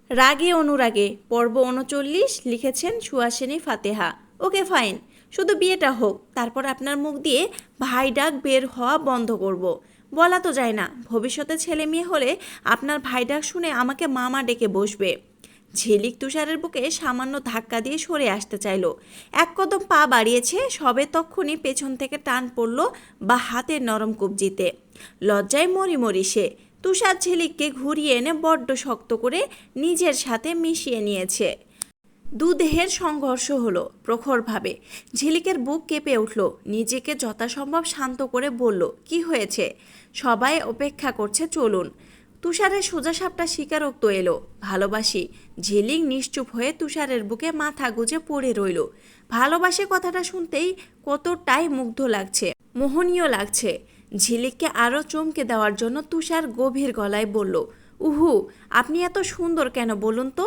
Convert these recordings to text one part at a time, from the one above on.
রাগে অনুরাগে পর্ব ৩৯ লিখেছেন সুহাসিনী ফাতেহা। ওকে ফাইন, শুধু বিয়েটা হোক, তারপর আপনার মুখ দিয়ে ভাই ডাক বের হওয়া বন্ধ করব। বলা তো যায় না, ভবিষ্যতে ছেলে মেয়ে হলে আপনার ভাই ডাক শুনে আমাকে মামা ডেকে বসবে। ঝিলিক তুষারের বুকে সামান্য ধাক্কা দিয়ে সরে আসতে চাইল। এক কদম পা বাড়িয়েছে, সবে তক্ষুনি পেছন থেকে টান পড়ল বা হাতের নরম কবজিতে। লজ্জায় মরি মরি সে। তুষার ঝিলিককে ঘুরিয়ে এনে বড্ড শক্ত করে নিজের সাথে মিশিয়ে নিয়েছে। দুদেহের সংঘর্ষ হলো প্রখরভাবে। ঝিলিকের বুক কেঁপে উঠল। নিজেকে যথাসম্ভব শান্ত করে বলল, কি হয়েছে? সবাই অপেক্ষা করছে, চলুন। তুষারের সোজাসাপটা স্বীকারোক্ত এলো, ভালোবাসি। ঝিলিক নিশ্চুপ হয়ে তুষারের বুকে মাথা গুজে পড়ে রইল। ভালোবাসে কথাটা শুনতেই কতটাই মুগ্ধ লাগছে, মোহনীয় লাগছে। ঝিলিককে আরও চমকে দেওয়ার জন্য তুষার গভীর গলায় বলল, উহু, আপনি এত সুন্দর কেন বলুন তো?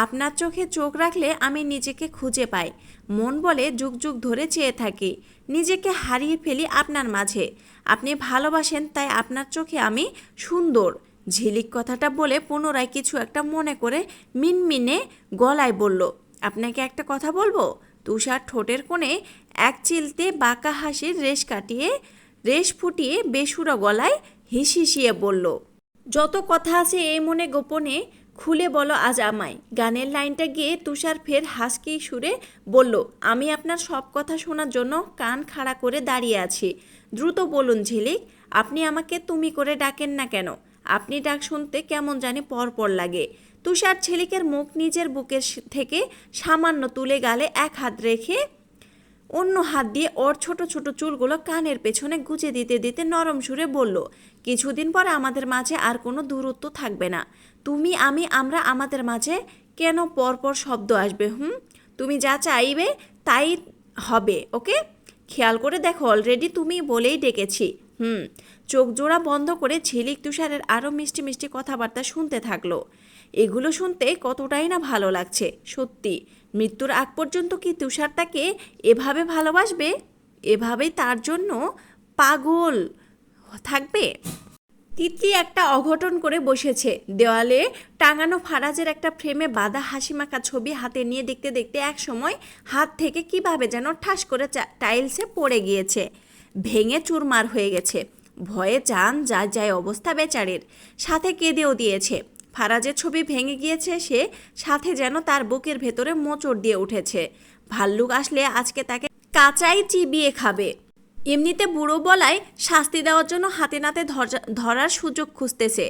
আপনার চোখে চোখ রাখলে আমি নিজেকে খুঁজে পাই। মন বলে যুগ যুগ ধরে চেয়ে থাকি, নিজেকে হারিয়ে ফেলি আপনার মাঝে। আপনি ভালোবাসেন তাই আপনার চোখে আমি সুন্দর। ঝিলিক কথাটা বলে পুনরায় কিছু একটা মনে করে মিনমিনে গলায় বলল, আপনাকে একটা কথা বলবো? তুষার ঠোঁটের কোণে এক চিলতে বাঁকা হাসির রেশ ফুটিয়ে বেসুরা গলায় হিসিয়ে বলল, যত কথা আছে এই মনে গোপনে খুলে বলো আজ আমায়। গানের লাইনটা গিয়ে তুষার ফের হাসকি সুরে বলল, আমি আপনার সব কথা শোনার জন্য কান খাড়া করে দাঁড়িয়ে আছি। দ্রুত বলুন ঝিলিক, আপনি আমাকে তুমি করে ডাকেন না কেন? আপনি ডাক শুনতে কেমন জানি পরপর লাগে। তুষার ঝিলিকের মুখ নিজের বুকের থেকে সামান্য তুলে গালে এক হাত রেখে অন্য হাত দিয়ে ওর ছোট ছোট চুলগুলো কানের পেছনে গুজে দিতে দিতে নরম সুরে বলল, কিছুদিন পর আমাদের মাঝে আর কোনো দূরত্ব থাকবে না। তুমি আমি আমরা আমাদের মাঝে কেন পরপর শব্দ আসবে? তুমি যা চাইবে তাই হবে, ওকে? খেয়াল করে দেখো, অলরেডি তুমি বলেই ডেকেছি। চোখ জোড়া বন্ধ করে ঝিলিক তুষারের আরও মিষ্টি মিষ্টি কথাবার্তা শুনতে থাকলো। এগুলো শুনতে কতটাই না ভালো লাগছে। সত্যি, মৃত্যুর আগ পর্যন্ত কি তুষার তাকে এভাবে ভালোবাসবে? এভাবেই তার জন্য পাগল থাকবে? তিতলি একটা অঘটন করে বসেছে। দেওয়ালে টাঙানো ফারাজের একটা ফ্রেমে বাঁধা হাসিমাখা ছবি হাতে নিয়ে দেখতে দেখতে এক সময় হাত থেকে কিভাবে যেন ঠাস করে টাইলসে পড়ে গিয়েছে, ভেঙে চুরমার হয়ে গেছে। ভয়ে যান যা যায় অবস্থা বেচারির, সাথে কেঁদেও দিয়েছে। ফারাজের ছবি ভেঙে গিয়েছে, সে সাথে যেন তার বুকের ভেতরে মোচড় দিয়ে উঠেছে। ভাল্লুক আসলে আজকে তাকে কাঁচাই চিবিয়ে খাবে। এমনিতে বুড়ো বলায় শাস্তি দেওয়ার জন্য হাতে নাতে ধরার সুযোগ খুঁজতেছে।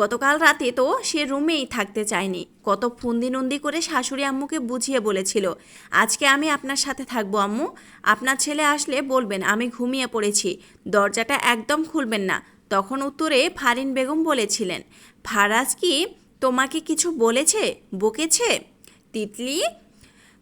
গতকাল রাতে তো সে রুমেই থাকতে চায়নি। কত ফন্দি নন্দি করে শাশুড়ি আম্মুকে বুঝিয়ে বলেছিল, আজকে আমি আপনার সাথে থাকবো আম্মু, আপনার ছেলে আসলে বলবেন আমি ঘুমিয়ে পড়েছি, দরজাটা একদম খুলবেন না। তখন উত্তরে ফারিন বেগম বলেছিলেন, ফারাজ কি তোমাকে কিছু বলেছে, বকেছে? তিতলি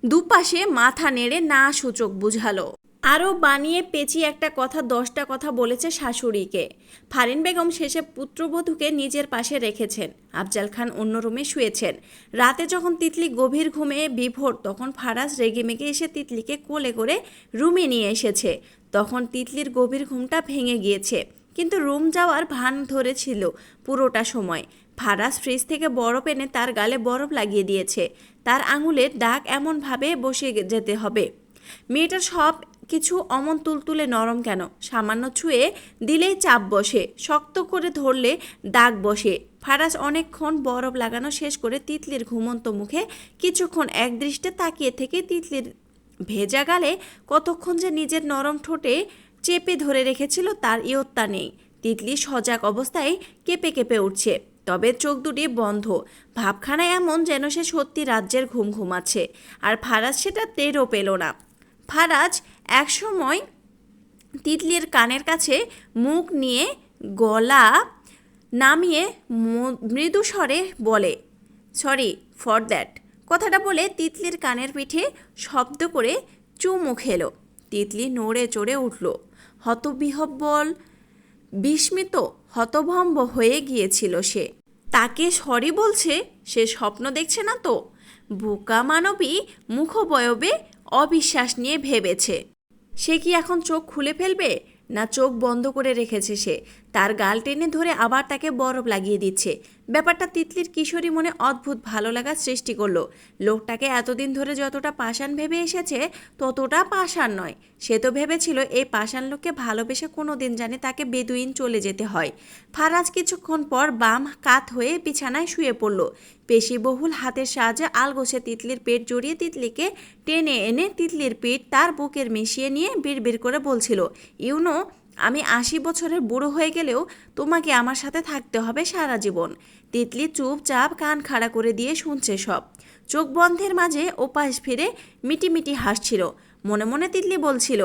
দুপাশে মাথা নেড়ে না সূচক বুঝালো। আরও বানিয়ে পেঁচিয়ে একটা কথা 10টা কথা বলেছে শাশুড়িকে। ফারিন বেগম শেষে পুত্রবধূকে নিজের পাশে রেখেছেন। আফজাল খান অন্য রুমে শুয়েছেন। রাতে যখন তিতলি গভীর ঘুমে বিভোর, তখন ফারাজ রেগেমেগে এসে তিতলিকে কোলে করে রুমে নিয়ে এসেছে। তখন তিতলির গভীর ঘুমটা ভেঙে গিয়েছে, কিন্তু রুম যাওয়ার ভান ধরেছিল পুরোটা সময়। ফারাজ ফ্রিজ থেকে বরফ এনে তার গালে বরফ লাগিয়ে দিয়েছে। তার আঙুলের দাগ এমনভাবে বসে যেতে হবে। মেয়েটার সব কিছু অমন তুলতুলে নরম কেন? সামান্য ছুঁয়ে দিলেই চাপ বসে, শক্ত করে ধরলে দাগ বসে। ফারাজ অনেকক্ষণ বরফ লাগানো শেষ করে তিতলির ঘুমন্ত মুখে কিছুক্ষণ একদৃষ্টে তাকিয়ে থেকে তিতলির ভেজা গালে কতক্ষণ যে নিজের নরম ঠোঁটে চেপে ধরে রেখেছিল তার ইয়ত্তা নেই। তিতলি সজাগ অবস্থায় কেঁপে কেঁপে উঠছে, তবে চোখ দুটি বন্ধ। ভাবখানা এমন যেন সে সত্যি রাজ্যের ঘুম ঘুমাচ্ছে, আর ফারাজ সেটা টেরও পেল না। ফারাজ একসময় তিতলির কানের কাছে মুখ নিয়ে গলা নামিয়ে মৃদু স্বরে বলে, সরি ফর দ্যাট। কথাটা বলে তিতলির কানের পিঠে শব্দ করে চুমু খেলো। তিতলি নড়ে চড়ে উঠল। হতবিহ্বল, বিস্মিত, হতভম্ব হয়ে গিয়েছিল সে। তাকে সরি বলছে, সে স্বপ্ন দেখছে না তো? বোকা মানবী মুখবয়বে অবিশ্বাস নিয়ে ভেবেছে। সে কি এখন চোখ খুলে ফেলবে, না চোখ বন্ধ করে রেখেছে সে? তার গাল টেনে ধরে আবার তাকে বরফ লাগিয়ে দিচ্ছে। ব্যাপারটা তিতলির কিশোরী মনে অদ্ভুত ভালো লাগার সৃষ্টি করলো। লোকটাকে এতদিন ধরে যতটা পাষাণ ভেবে এসেছে ততটা পাষাণ নয়। সে তো ভেবেছিল এই পাষাণ লোককে ভালোবেসে কোনো দিন জানে তাকে বেদুইন চলে যেতে হয়। ফারাজ কিছুক্ষণ পর বাম কাত হয়ে বিছানায় শুয়ে পড়ল। পেশিবহুল হাতের সাহায্যে আলগোছে তিতলির পেট জড়িয়ে তিতলিকে টেনে এনে তিতলির পেট তার বুকের মিশিয়ে নিয়ে বিড়বিড় করে বলছিল, ইউনো, আমি 80 বছরের বুড়ো হয়ে গেলেও তোমাকে আমার সাথে থাকতে হবে সারা জীবন। তিতলি চুপচাপ কান খাড়া করে দিয়ে শুনছে সব। চোখ বন্ধের মাঝে ওপাশ ফিরে মিটিমিটি হাসছিল। মনে মনে তিতলি বলছিল,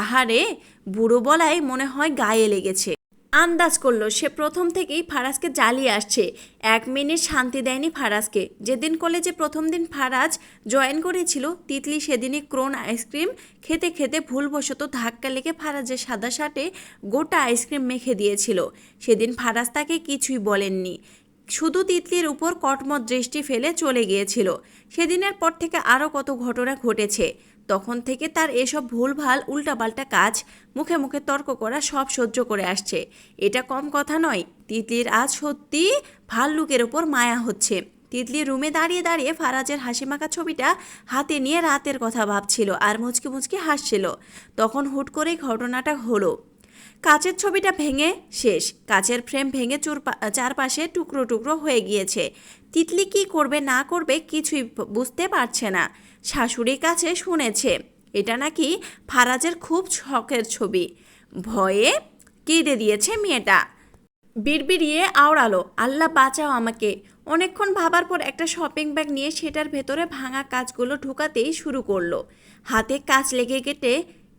আহারে, বুড়ো বলাই মনে হয় গায়ে লেগেছে। আন্দাজ করলো সে প্রথম থেকেই ফারাজকে জ্বালিয়ে আসছে। 1 মিনিট শান্তি দেয়নি ফারাজকে। যেদিন কলেজে প্রথম দিন ফারাজ জয়েন করেছিল, তিতলি সেদিনই ক্রোন আইসক্রিম খেতে খেতে ভুলবশত ধাক্কা লেগে ফারাজের সাদা শার্টে গোটা আইসক্রিম মেখে দিয়েছিল। সেদিন ফারাজ তাকে কিছুই বলেননি, শুধু তিতলির উপর কটমট দৃষ্টি ফেলে চলে গিয়েছিল। সেদিনের পর থেকে আরও কত ঘটনা ঘটেছে। তখন থেকে তার এসব ভুলভাল উল্টাপাল্টা কাজ, মুখে মুখে তর্ক করা সব সহ্য করে আসছে। এটা কম কথা নয়। তিতলির আজ সত্যি ভাল্লুকের ওপর মায়া হচ্ছে। তিতলি রুমে দাঁড়িয়ে দাঁড়িয়ে ফারাজের হাসিমাখা ছবিটা হাতে নিয়ে রাতের কথা ভাবছিল আর মুচকি মুচকি হাসছিল। তখন হুট করেই ঘটনাটা হলো। কাচের ছবিটা ভেঙে শেষ। কাচের ফ্রেম ভেঙে চারপাশে টুকরো টুকরো হয়ে গিয়েছে। তিতলি কি করবে না করবে কিছুই বুঝতে পারছে না। শাশুড়ির কাছে শুনেছে এটা নাকি ফারাজের খুব শখের ছবি। ভয়ে কেঁদে দিয়েছে মেয়েটা। বিড়বিড়িয়ে আওড়ালো, আল্লাহ বাঁচাও আমাকে। অনেকক্ষণ ভাবার পর একটা শপিং ব্যাগ নিয়ে সেটার ভেতরে ভাঙা কাচগুলো ঢোকাতেই শুরু করলো। হাতে কাচ লেগে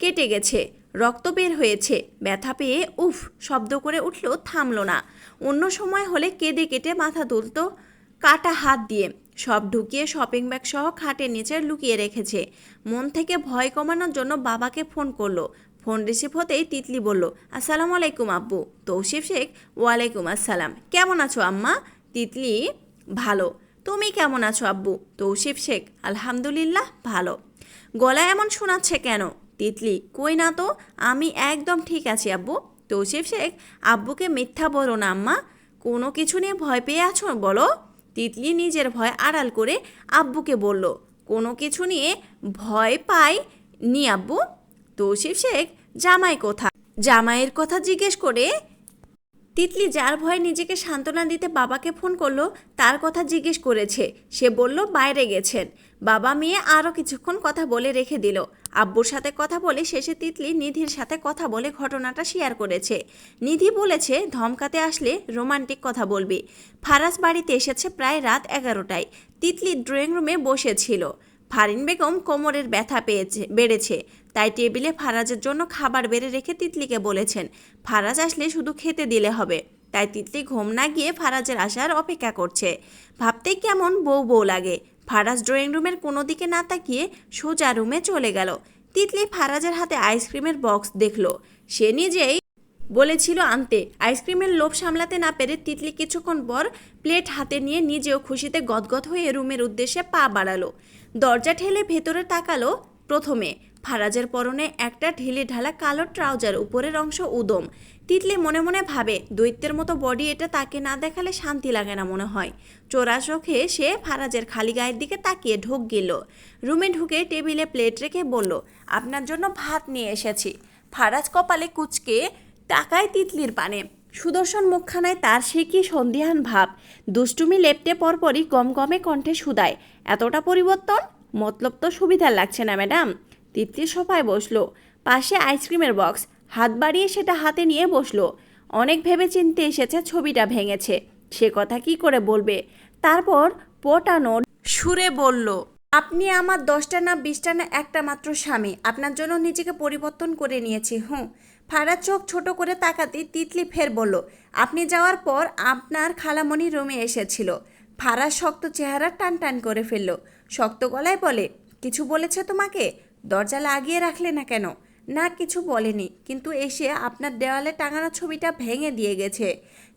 কেটে গেছে, রক্ত বের হয়েছে। ব্যথা পেয়ে উফ শব্দ করে উঠলেও থামলো না। অন্য সময় হলে কেঁদে কেটে মাথা তুলতো কাটা হাত দিয়ে। সব ঢুকিয়ে শপিং ব্যাগ সহ খাটের নিচে লুকিয়ে রেখেছে। মন থেকে ভয় কমানোর জন্য বাবাকে ফোন করলো। ফোন রিসিভ হতেই তিতলি বলল, আসসালামু আলাইকুম আব্বু। তৌসিফ শেখ, ওয়ালাইকুম আসসালাম। কেমন আছো আম্মা? তিতলি, ভালো। তুমি কেমন আছো আব্বু? তৌসিফ শেখ, আলহামদুলিল্লাহ ভালো। গলা এমন শোনাচ্ছে কেন? তিতলি, কই না তো, আমি একদম ঠিক আছি আব্বু। তৌসিফ শেখ, আব্বুকে মিথ্যা বলো না আম্মা। কোনো কিছু নিয়ে ভয় পেয়ে আছো বলো। তিতলি নিজের ভয় আড়াল করে আব্বুকে বলল, কোনো কিছু নিয়ে ভয় পাই নি আব্বু। তৌসিফ শেখ, জামাই কোথা? জামাইয়ের কথা জিজ্ঞেস করে তিতলি যার ভয়ে নিজেকে সান্ত্বনা দিতে বাবাকে ফোন করলো তার কথা জিজ্ঞেস করেছে। সে বলল বাইরে গেছেন। বাবা মেয়ে আরও কিছুক্ষণ কথা বলে রেখে দিল। আব্বুর সাথে কথা বলে শেষে তিতলি নিধির সাথে কথা বলে ঘটনাটা শেয়ার করেছে। নিধি বলেছে ধমকাতে আসলে রোমান্টিক কথা বলবি। ফারাজ বাড়িতে এসেছে প্রায় রাত 11টায়। তিতলি ড্রয়িং রুমে বসেছিল। ফারিন বেগম কোমরের ব্যথা বেড়েছে, তাই টেবিলে ফারাজের জন্য খাবার বেড়ে রেখে তিতলিকে বলেছেন ফারাজ আসলে শুধু খেতে দিলে হবে। তাই তিতলি ঘুম না গিয়ে ফারাজের আসার অপেক্ষা করছে। ভাবতেই কেমন বউ বউ লাগে। ফারাজ ড্রয়িং রুমের কোনো দিকে না তাকিয়ে সোজা রুমে চলে গেল। তিতলি ফারাজের হাতে আইসক্রিমের বক্স দেখল। সে নিজেই বলেছিল আনতে। আইসক্রিমের লোভ সামলাতে না পেরে তিতলি কিছুক্ষণ পর প্লেট হাতে নিয়ে নিজেও খুশিতে গদগদ হয়ে রুমের উদ্দেশ্যে পা বাড়ালো। দরজা ঠেলে ভেতরে তাকালো। প্রথমে ফারাজের পরনে একটা ঢিলে ঢালা কালো ট্রাউজার, উপরের অংশ উদম। তিতলি মনে মনে ভাবে দৈত্যের মতো বডি এটা তাকে না দেখালে শান্তি লাগে না মনে হয়। চোরা চোখে সে ফারাজের খালি গায়ের দিকে তাকিয়ে ঢোক গেল। রুমে ঢুকে টেবিলে প্লেট রেখে বলল, আপনার জন্য ভাত নিয়ে এসেছি। ফারাজ কপালে কুচকে তাকায় তিতলির পানে। সুদর্শন মুখখানায় তার সে কি সন্দিহান ভাব। দুষ্টুমি লেপটে পরপরই গমগমে কণ্ঠে শুধায়, এতটা পরিবর্তন? মতলব তো সুবিধার লাগছে না ম্যাডাম। তিতলি সোফায় বসলো। পাশে আইসক্রিমের বক্স, হাত বাড়িয়ে সেটা হাতে নিয়ে বসলো। অনেক ভেবে চিনতে এসেছে, ছবিটা ভেঙেছে। সে কথা কি করে বলবে? তারপর পটানোর সুরে বলল, আপনি আমার 10টা না 20টা না একটা মাত্র স্বামী। আপনার জন্য নিজেকে পরিবর্তন করে নিয়েছি। ফারাজ চোখ ছোট করে তাকাতে তিতলি ফের বলল, আপনি যাওয়ার পর আপনার খালামণি রুমে এসেছিল। ফারাজ শক্ত চেহারা টান টান করে ফেলল। শক্ত গলায় বলে, কিছু বলেছে তোমাকে? দরজা লাগিয়ে রাখলে না কেন? না, কিছু বলেনি, কিন্তু এসে আপনার দেওয়ালে টাঙানো ছবিটা ভেঙে দিয়ে গেছে।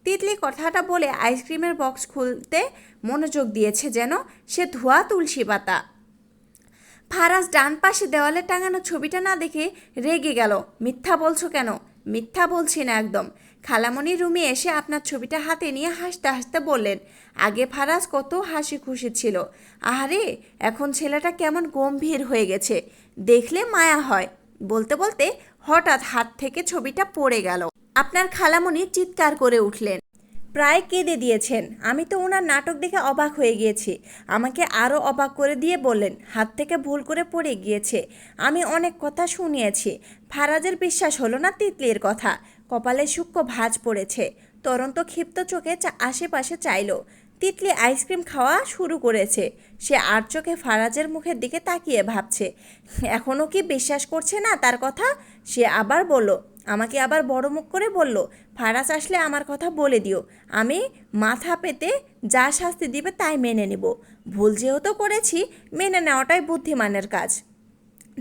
তিতলি কথাটা বলে আইসক্রিমের বক্স খুলতে মনোযোগ দিয়েছে যেন সে ধোয়া তুলসী পাতা। ফারাজ ডান পাশে দেওয়ালে টাঙানো ছবিটা না দেখে রেগে গেল। মিথ্যা বলছো কেন? মিথ্যা বলছি না একদম। খালামণি রুমে এসে আপনার ছবিটা হাতে নিয়ে হাসতে হাসতে বললেন, আগে ফারাজ কত হাসি খুশি ছিল, আহারে এখন ছেলেটা কেমন গম্ভীর হয়ে গেছে, দেখলে মায়া হয়। বলতে বলতে হঠাৎ হাত থেকে ছবিটা পড়ে গেল। আপনার খালামণি চিৎকার করে উঠলেন, প্রায় কেঁদে দিয়েছেন। আমি তো ওনার নাটক দেখে অবাক হয়ে গিয়েছি। আমাকে আরও অবাক করে দিয়ে বললেন, হাত থেকে ভুল করে পড়ে গিয়েছে। আমি অনেক কথা শুনিয়েছি। ফারাজের বিশ্বাস হলো না তিতলির কথা। কপালে সূক্ষ্ম ভাঁজ পড়েছে। তরন্ত ক্ষিপ্ত চোখে আশেপাশে চাইল। তিতলি আইসক্রিম খাওয়া শুরু করেছে। সে আর চোখে ফারাজের মুখের দিকে তাকিয়ে ভাবছে, এখনও কি বিশ্বাস করছে না তার কথা। সে আবার বলল, আমাকে আবার বড় মুখ করে বলল, ফারাজ আসলে আমার কথা বলে দিও। আমি মাথা পেতে যা শাস্তি দিবে তাই মেনে নেব। ভুল যেহেতু করেছি, মেনে নেওয়াটাই বুদ্ধিমানের কাজ।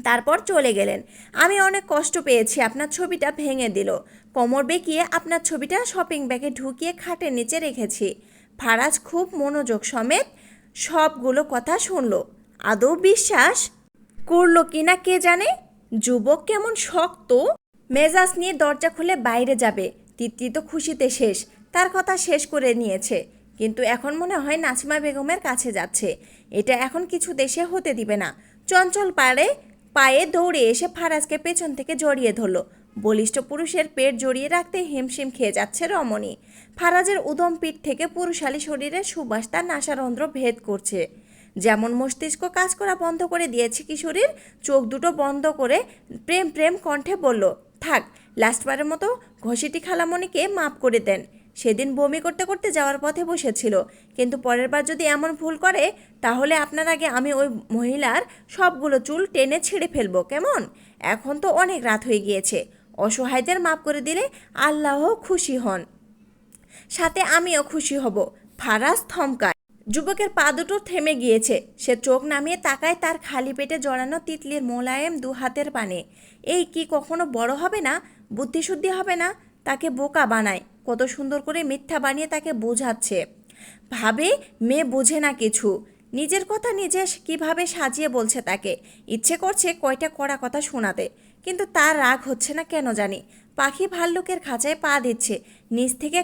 তারপর চলে গেলেন। আমি অনেক কষ্ট পেয়েছি। আপনার ছবিটা ভেঙে দিল। কোমর বেঁকিয়ে আপনার ছবিটা শপিং ব্যাগে ঢুকিয়ে খাটের নিচে রেখেছি। ফারাজ খুব মনোযোগ সমেত সবগুলো কথা শুনল। আদৌ বিশ্বাস করলো কিনা কে জানে। যুবক কেমন শক্ত মেজাজ নিয়ে দরজা খুলে বাইরে যাবে। তিতলি তো খুশিতে শেষ, তার কথা শেষ করে নিয়েছে। কিন্তু এখন মনে হয় নাসিমা বেগমের কাছে যাচ্ছে। এটা এখন কিছু দেশে হতে দিবে না। চঞ্চল পায়ে দৌড়ে এসে ফারাজকে পেছন থেকে জড়িয়ে ধরল। বলিষ্ঠ পুরুষের পেট জড়িয়ে রাখতে হিমশিম খেয়ে যাচ্ছে রমণী। ফারাজের উদম পিঠ থেকে পুরুষালী শরীরের সুবাস তার নাসারন্ধ্র ভেদ করছে। যেমন মস্তিষ্ক কাজ করা বন্ধ করে দিয়েছে কিশোরীর, চোখ দুটো বন্ধ করে প্রেম প্রেম কণ্ঠে বলল, থাক, লাস্টবারের মতো ঘষিটি খালামণিকে মাপ করে দেন। সেদিন বমি করতে করতে যাওয়ার পথে বসেছিল, কিন্তু পরের বার যদি এমন ভুল করে তাহলে আপনার আগে আমি ওই মহিলার সবগুলো চুল টেনে ছিঁড়ে ফেলবো, কেমন? এখন তো অনেক রাত হয়ে গিয়েছে। অসহায়দের মাপ করে দিলে আল্লাহ খুশি হন, সাথে আমিও খুশি হব। ফারাজ থমকায়। যুবকের পা দুটো থেমে গিয়েছে। সে চোখ নামিয়ে তাকায় তার খালি পেটে জড়ানো তিতলির মোলায়েম দু হাতের পানে। এই কি কখনো বড় হবে না? বুদ্ধিশুদ্ধি হবে না? তাকে বোকা বানায়, কত সুন্দর করে মিথ্যা বানিয়ে তাকে বোঝাচ্ছে। ভাবে মেয়ে বোঝে না কিছু। নিজের কথা নিজে কিভাবে সাজিয়ে বলছে তাকে। ইচ্ছে করছে কয়টা কড়া কথা শোনাতে, কিন্তু তার রাগ হচ্ছে না কেন জানি। পাখি ভাল্লুকের খাঁচায় পা দিচ্ছে। নিচ থেকে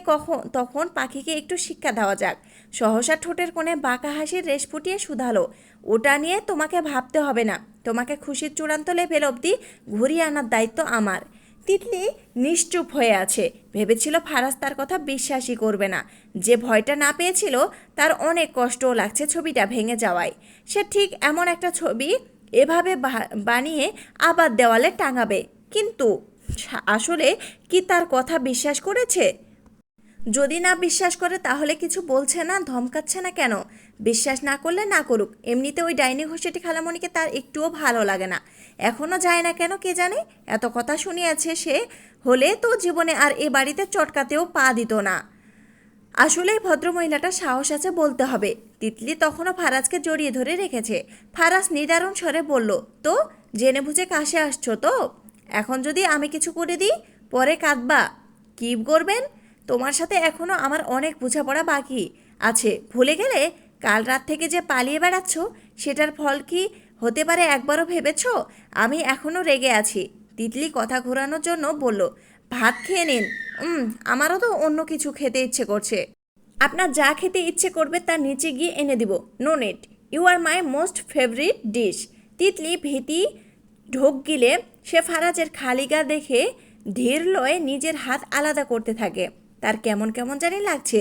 তখন পাখিকে একটু শিক্ষা দেওয়া যাক। সহসা ঠোঁটের কোণে বাঁকা হাসির রেশ ফুটিয়ে শুধালো, ওটা নিয়ে তোমাকে ভাবতে হবে না। তোমাকে খুশির চূড়ান্ত লেভেল অবধি ঘুরিয়ে আনার দায়িত্ব আমার। তিতলি নিশ্চুপ হয়ে আছে। ভেবেছিল ফারাজ তার কথা বিশ্বাসই করবে না। যে ভয়টা না পেয়েছিল তার অনেক কষ্টও লাগছে ছবিটা ভেঙে যাওয়ায়। সে ঠিক এমন একটা ছবি এভাবে বানিয়ে আবার দেওয়ালে টাঙাবে। কিন্তু আসলে কি তার কথা বিশ্বাস করেছে? যদি না বিশ্বাস করে তাহলে কিছু বলছে না, ধমকাচ্ছে না কেন? বিশ্বাস না করলে না করুক। এমনিতে ওই ডাইনি ঘষেটি খালামণিকে তার একটুও ভালো লাগে না। এখনও যায় না কেন কে জানে। এত কথা শুনিয়েছে সে, হলে তো জীবনে আর এ বাড়িতে চটকাতেও পা দিত না। আসলেই ভদ্রমহিলাটা সাহস আছে বলতে হবে। তিতলি তখনও ফারাজকে জড়িয়ে ধরে রেখেছে। ফারাজ নিদারুণ স্বরে বলল, তো জেনে বুঝে কাছে আসছো তো? এখন যদি আমি কিছু করে দিই পরে কাঁদবা। কী করবেন? তোমার সাথে এখনও আমার অনেক বোঝাপড়া বাকি আছে। ভুলে গেলে? কাল রাত থেকে যে পালিয়ে বেড়াচ্ছ সেটার ফল কি হতে পারে একবারও ভেবেছ? আমি এখনও রেগে আছি। তিতলি কথা ঘোরানোর জন্য বলল, ভাত খেয়ে নিন। আমারও তো অন্য কিছু খেতে ইচ্ছে করছে। আপনার যা খেতে ইচ্ছে করবে তা নিচে গিয়ে এনে দিব। No need, you are my most favourite dish. Titli ভীতি ঢোক গিলে সে ফারাজের খালি গা দেখে ধীর লয়ে নিজের হাত আলাদা করতে থাকে। তার কেমন কেমন জানি লাগছে।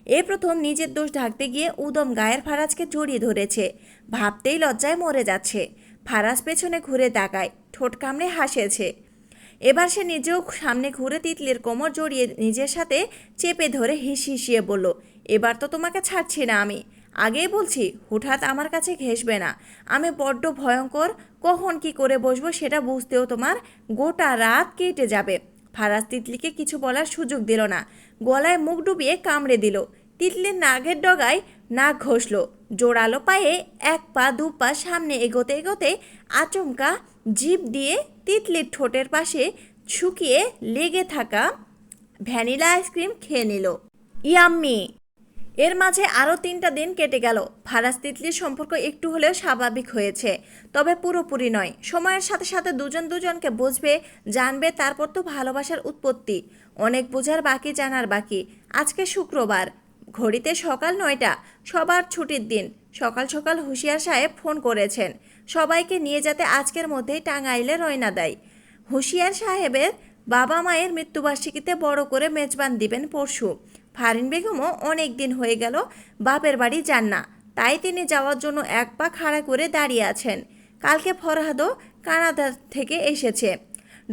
এই প্রথম নিজের দোষ ঢাকতে গিয়ে উদম গায়ের ফারাজকে জড়িয়ে ধরেছে। ভাবতেই লজ্জায় মরে যাচ্ছে। ফারাজ পেছনে ঘুরে তাকায়, ঠোঁট কামড়ে হাসেছে। এবার সে নিজেও সামনে ঘুরে তিতলির কোমর জড়িয়ে নিজের সাথে চেপে ধরে হিসিয়ে বলল, এবার তো তোমাকে ছাড়ছি না আমি। আগেই বলছি হুটহাট আমার কাছে ঘেঁষবে না। আমি বড্ড ভয়ঙ্কর, কখন কি করে বসবো সেটা বুঝতেও তোমার গোটা রাত কেটে যাবে। ফারাজ তিতলিকে কিছু বলার সুযোগ দিল না। গলায় মুখ ডুবিয়ে কামড়ে দিল। তিতলির নাকের ডগায় নাক ঘষল। জোরালো পায়ে এক পা দু পা সামনে এগোতে এগোতে আচমকা জিভ দিয়ে তিতলির ঠোঁটের পাশে শুকিয়ে লেগে থাকা ভ্যানিলা আইসক্রিম খেয়ে নিল। ইয়াম্মি! এর মাঝে আরও 3টা দিন কেটে গেল। ফারাজ তিতলির সম্পর্ক একটু হলেও স্বাভাবিক হয়েছে, তবে পুরোপুরি নয়। সময়ের সাথে সাথে দুজন দুজনকে বুঝবে, জানবে, তারপর তো ভালোবাসার উৎপত্তি। অনেক বোঝার বাকি, জানার বাকি। আজকে শুক্রবার, ঘড়িতে সকাল 9টা, সবার ছুটির দিন। সকাল সকাল হুঁশিয়ার সাহেব ফোন করেছেন সবাইকে নিয়ে যাতে আজকের মধ্যেই টাঙ্গাইলে রওনা দেয়। হুঁশিয়ার সাহেবের বাবা মায়ের মৃত্যুবার্ষিকীতে বড় করে মেজবান দিবেন পরশু। ফারিন বেগমও অনেক দিন হয়ে গেল বাপের বাড়ি যান না, তাই তিনি যাওয়ার জন্য এক পা খাড়া করে দাঁড়িয়ে আছেন। কালকে ফরহাদও কানাডা থেকে এসেছে।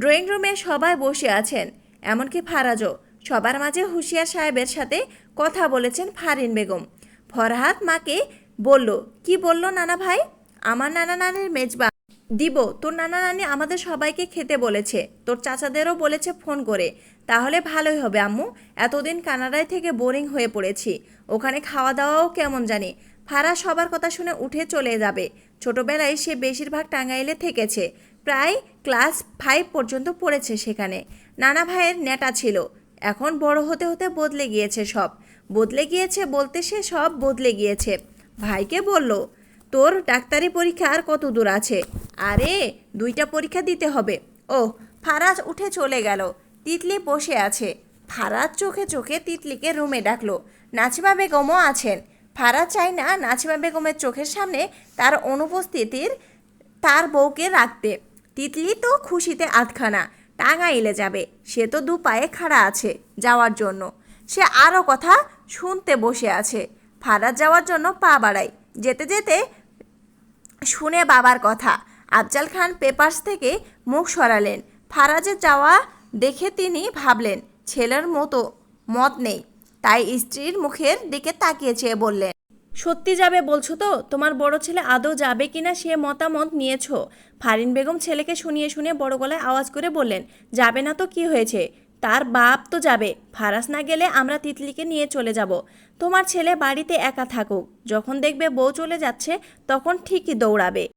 ড্রয়িং রুমে সবাই বসে আছেন, এমনকি ফারাজও। সবার মাঝে হুঁশিয়ার সাহেবের সাথে কথা বলেছেন ফারিন বেগম। ফরহাদ মাকে বলল, কি বলল নানা ভাই? আমার নানা নানির মেজবা দিব। তোর নানা নানি আমাদের সবাইকে খেতে বলেছে, তোর চাচাদেরও বলেছে ফোন করে। তাহলে ভালোই হবে আম্মু, এতদিন কানাডায় থেকে বোরিং হয়ে পড়েছি, ওখানে খাওয়া দাওয়াও কেমন জানি। ফারাজ সবার কথা শুনে উঠে চলে যাবে। ছোটবেলায় সে বেশিরভাগ টাঙ্গাইলে থেকেছে, প্রায় ক্লাস 5 পর্যন্ত পড়েছে সেখানে। নানা ভাইয়ের নেটা ছিল। এখন বড় হতে হতে বদলে গিয়েছে সব। বদলে গিয়েছে বলতে সে সব বদলে গিয়েছে। ভাইকে বলল, তোর ডাক্তারি পরীক্ষা আর কত দূর আছে? আরে 2টা পরীক্ষা দিতে হবে। ও, ফারাজ উঠে চলে গেল। তিতলি বসে আছে। ফারাজ চোখে চোখে তিতলিকে রুমে ডাকলো। নাচিমা বেগমও আছেন। ফারাজ চায় না নাচিমা বেগমের চোখের সামনে তার অনুপস্থিতির তার বউকে রাখতে। তিতলি তো খুশিতে আধখানা। টাঙ্গাইলে যাবে, সে তো 2 পায়ে খাড়া আছে যাওয়ার জন্য। সে আরও কথা শুনতে বসে আছে। ফারাজ যাওয়ার জন্য পা বাড়ায়। যেতে যেতে শুনে বাবার কথা। আফজাল খান পেপারস থেকে মুখ সরালেন। ফারাজের যাওয়া দেখে তিনি ভাবলেন, ছেলের মতো মত নেই, তাই স্ত্রীর মুখের দিকে তাকিয়ে চেয়ে বললেন, সত্যি যাবে বলছো তো? তোমার বড় ছেলে আদৌ যাবে কিনা সে মতামত নিয়েছো? ফারিন বেগম ছেলেকে শুনিয়ে শুনিয়ে বড় গলায় আওয়াজ করে বললেন, যাবে না তো কি হয়েছে? তার বাপ তো যাবে। ফারাজ না গেলে আমরা তিতলিকে নিয়ে চলে যাব। তোমার ছেলে বাড়িতে একা থাকুক, যখন দেখবে বউ চলে যাচ্ছে তখন ঠিকই দৌড়াবে।